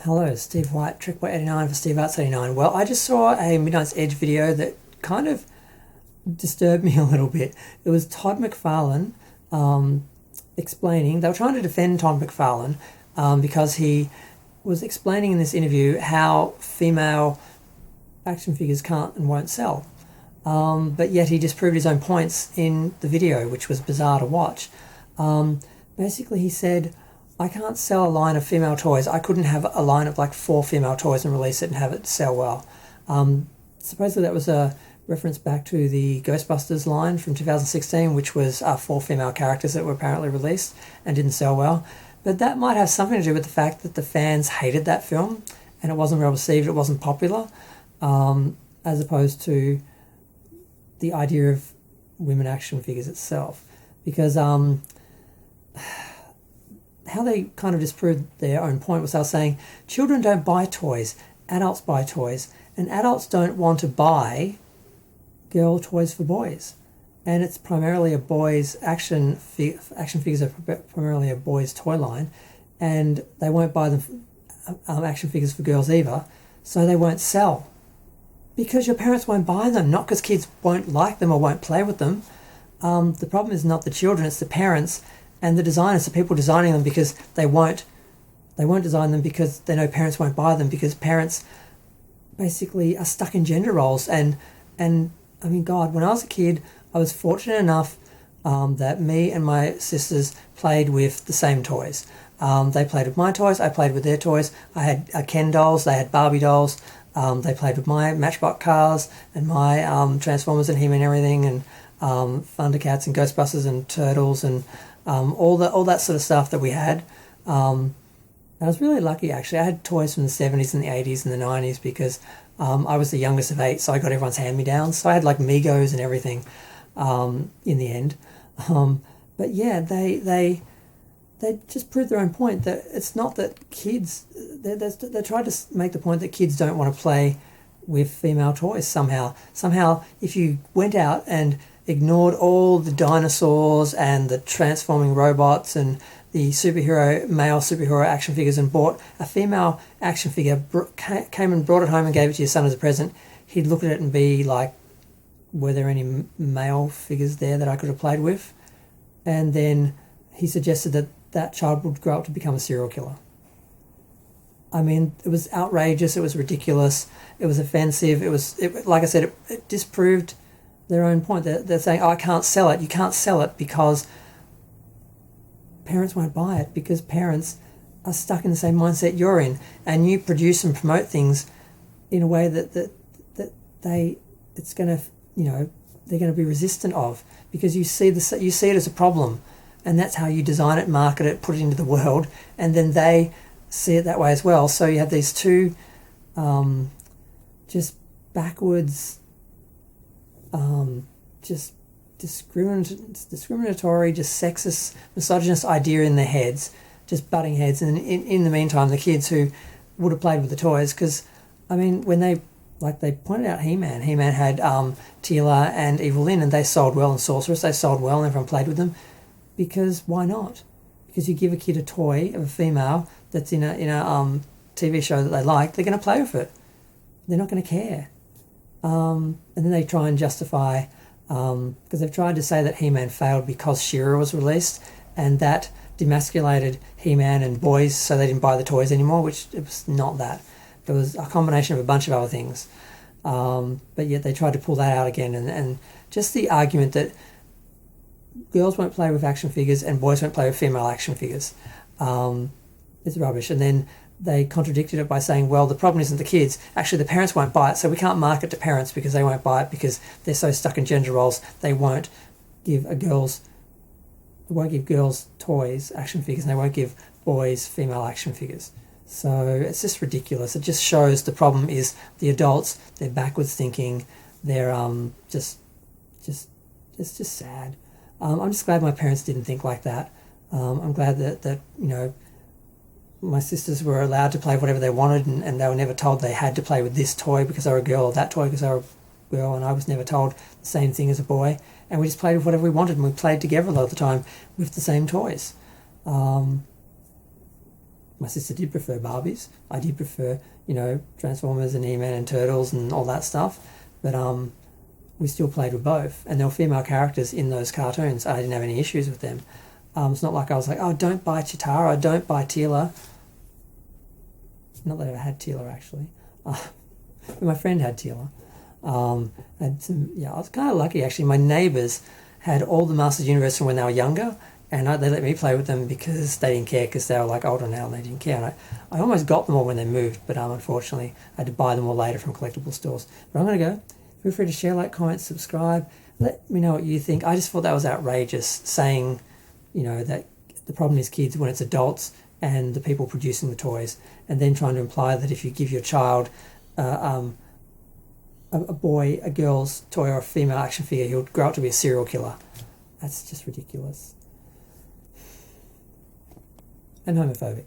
Hello, Steve White, TrickBoy89 for Steve Arts 89. Well, I just saw a Midnight's Edge video that kind of disturbed me a little bit. It was Todd McFarlane explaining, they were trying to defend Todd McFarlane because he was explaining in this interview how female action figures can't and won't sell. But yet he disproved his own points in the video, which was bizarre to watch. Basically, he said, I can't sell a line of female toys. I couldn't have a line of like 4 female toys and release it and have it sell well. Supposedly that was a reference back to the Ghostbusters line from 2016, which was 4 female characters that were apparently released and didn't sell well. But that might have something to do with the fact that the fans hated that film and it wasn't well received, it wasn't popular, as opposed to the idea of women action figures itself. Because how they kind of disproved their own point was they were saying children don't buy toys, adults buy toys, and adults don't want to buy girl toys for boys. And it's primarily a boys' action figures are primarily a boys' toy line, and they won't buy them action figures for girls either, so they won't sell. Because your parents won't buy them, not because kids won't like them or won't play with them. The problem is not the children, it's the parents and the designers, the people designing them, because they won't design them because they know parents won't buy them, because parents basically are stuck in gender roles. And I mean, God, when I was a kid, I was fortunate enough that me and my sisters played with the same toys. They played with my toys, I played with their toys. I had Ken dolls, they had Barbie dolls. They played with my Matchbox cars and my Transformers and He-Man and everything, and Thundercats and Ghostbusters and Turtles and all that sort of stuff that we had. I was really lucky, actually. I had toys from the 70s and the 80s and the 90s because I was the youngest of 8, so I got everyone's hand-me-downs. So I had like Migos and everything in the end. But yeah, they just proved their own point that it's not that kids... They tried to make the point that kids don't want to play with female toys somehow. Somehow, if you went out and ignored all the dinosaurs and the transforming robots and the male superhero action figures and bought a female action figure, came and brought it home and gave it to your son as a present, he'd look at it and be like, were there any male figures there that I could have played with? And then he suggested that that child would grow up to become a serial killer. I mean, it was outrageous, it was ridiculous, it was offensive, like I said, it disproved their own point. They're saying, oh, I can't sell it. You can't sell it because parents won't buy it, because parents are stuck in the same mindset you're in, and you produce and promote things in a way that it's going to, they're going to be resistant of, because you see it as a problem, and that's how you design it, market it, put it into the world, and then they see it that way as well. So you have these two just backwards, just discriminatory, just sexist, misogynist idea in their heads, just butting heads. And in the meantime, the kids who would have played with the toys, because I mean, when they pointed out He-Man had Teela and Evil Lyn, and they sold well, and Sorceress, they sold well, and everyone played with them, because why not? Because you give a kid a toy of a female that's in a TV show that they like, they're going to play with it. They're not going to care. And then they try and justify, because they've tried to say that He-Man failed because She-Ra was released, and that demasculated He-Man and boys, so they didn't buy the toys anymore, which it was not that. It was a combination of a bunch of other things. But yet they tried to pull that out again, and just the argument that girls won't play with action figures and boys won't play with female action figures is rubbish. And then they contradicted it by saying, well, the problem isn't the kids. Actually, the parents won't buy it, so we can't market to parents because they won't buy it because they're so stuck in gender roles. They won't give girls toys, action figures, and they won't give boys female action figures. So it's just ridiculous. It just shows the problem is the adults. They're backwards thinking. They're it's just sad. I'm just glad my parents didn't think like that. I'm glad that my sisters were allowed to play whatever they wanted, and they were never told they had to play with this toy because they were a girl, or that toy because they were a girl, and I was never told the same thing as a boy. And we just played with whatever we wanted, and we played together a lot of the time with the same toys. My My sister did prefer Barbies. I did prefer, Transformers and He-Man and Turtles and all that stuff. But we still played with both. And there were female characters in those cartoons. I didn't have any issues with them. It's not like I was like, oh, don't buy Chitara, don't buy Teela. Not that I ever had Teela, actually. But my friend had Teela. I was kind of lucky, actually. My neighbours had all the Masters Universe from when they were younger, and they let me play with them because they didn't care, because they were like older now and they didn't care. And I almost got them all when they moved, but unfortunately I had to buy them all later from collectible stores. But I'm going to go. Feel free to share, like, comment, subscribe. Let me know what you think. I just thought that was outrageous, saying, that the problem is kids when it's adults and the people producing the toys, and then trying to imply that if you give your child a boy a girl's toy or a female action figure, he'll grow up to be a serial killer. That's just ridiculous. And homophobic.